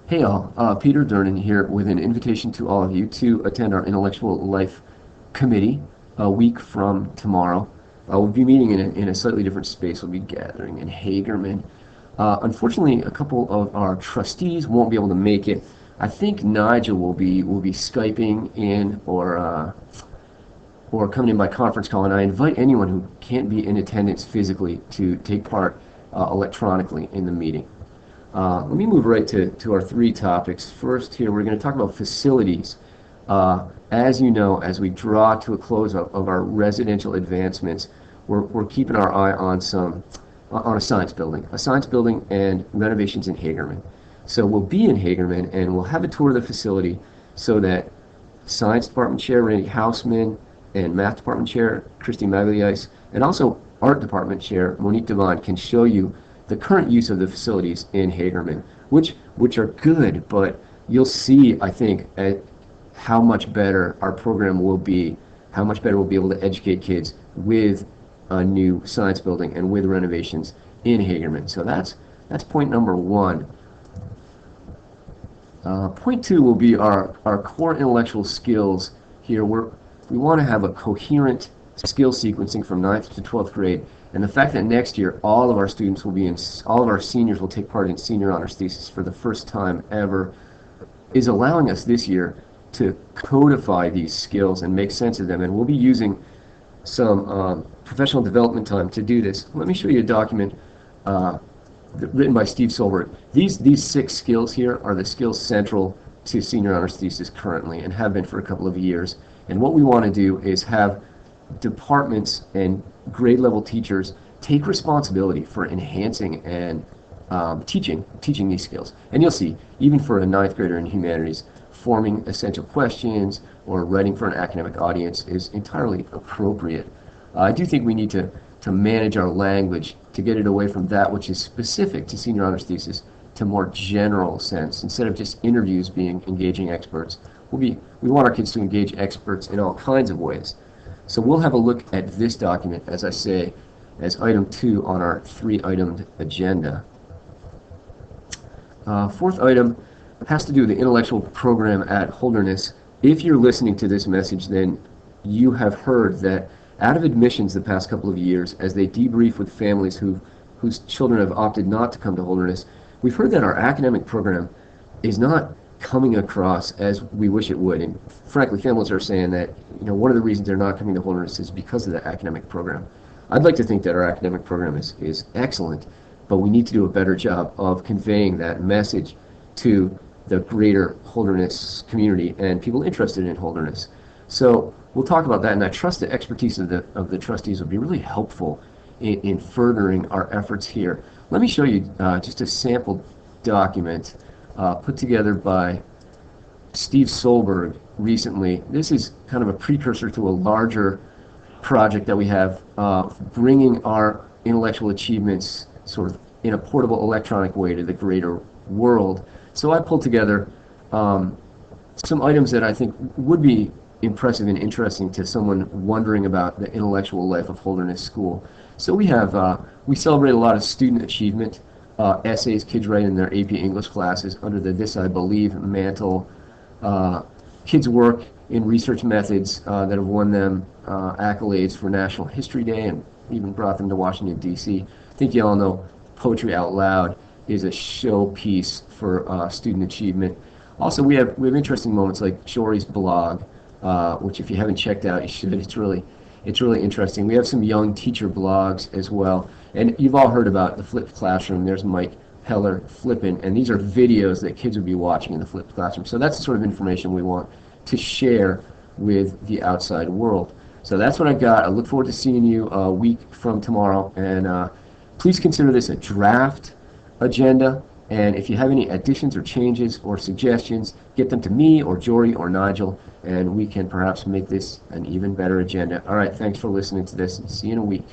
Hey all, Peter Durnan here with an invitation to all of you to attend our Intellectual Life Committee a week from tomorrow. We'll be meeting in a slightly different space. We'll be gathering in Hagerman. Unfortunately, a couple of our trustees won't be able to make it. I think Nigel will be Skyping in or coming in by conference call, and I invite anyone who can't be in attendance physically to take part electronically in the meeting. Let me move right to our three topics. First here, we're going to talk about facilities. As you know, as we draw to a close of our residential advancements, we're keeping our eye on a science building and renovations in Hagerman. So we'll be in Hagerman and we'll have a tour of the facility so that Science Department Chair Randy Hausman and Math Department Chair Christy Magliais and also Art Department Chair Monique Devon can show you the current use of the facilities in Hagerman, which are good, but you'll see, I think, how much better our program will be, how much better we'll be able to educate kids with a new science building and with renovations in Hagerman. So that's point number one. Point two will be our core intellectual skills here. We want to have a coherent skill sequencing from 9th to 12th grade. And the fact that next year all of our students will be all of our seniors will take part in senior honors thesis for the first time ever is allowing us this year to codify these skills and make sense of them. And we'll be using some professional development time to do this. Let me show you a document written by Steve Solberg. These 6 skills here are the skills central to senior honors thesis currently and have been for a couple of years. And what we want to do is have departments and grade level teachers take responsibility for enhancing and teaching these skills. And you'll see, even for a 9th grader in humanities, forming essential questions or writing for an academic audience is entirely appropriate. I do think we need to manage our language to get it away from that which is specific to senior honors thesis to more general sense. Instead of just interviews being engaging experts, we want our kids to engage experts in all kinds of ways. So we'll have a look at this document, as I say, as item 2 on our 3-item agenda. Fourth item has to do with the intellectual program at Holderness. If you're listening to this message, then you have heard that out of admissions the past couple of years, as they debrief with families whose children have opted not to come to Holderness, we've heard that our academic program is not coming across as we wish it would. And frankly, families are saying that one of the reasons they're not coming to Holderness is because of the academic program. I'd like to think that our academic program is excellent, but we need to do a better job of conveying that message to the greater Holderness community and people interested in Holderness. So we'll talk about that, and I trust the expertise of the trustees will be really helpful in furthering our efforts here. Let me show you just a sample document put together by Steve Solberg recently. This is kind of a precursor to a larger project that we have, bringing our intellectual achievements sort of in a portable electronic way to the greater world. So I pulled together some items that I think would be impressive and interesting to someone wondering about the intellectual life of Holderness School. So we celebrate a lot of student achievement. Essays kids write in their AP English classes under the This I Believe mantle. Kids work in research methods that have won them accolades for National History Day and even brought them to Washington, D.C. I think you all know Poetry Out Loud is a showpiece for student achievement. Also, we have interesting moments like Shori's blog, which if you haven't checked out, you should. It's really interesting. We have some young teacher blogs as well. And you've all heard about the flipped classroom. There's Mike Heller flipping, and these are videos that kids would be watching in the flipped classroom. So that's the sort of information we want to share with the outside world. So that's what I've got. I look forward to seeing you a week from tomorrow. And please consider this a draft agenda. And if you have any additions or changes or suggestions, get them to me or Jory or Nigel, and we can perhaps make this an even better agenda. All right, thanks for listening to this, and see you in a week.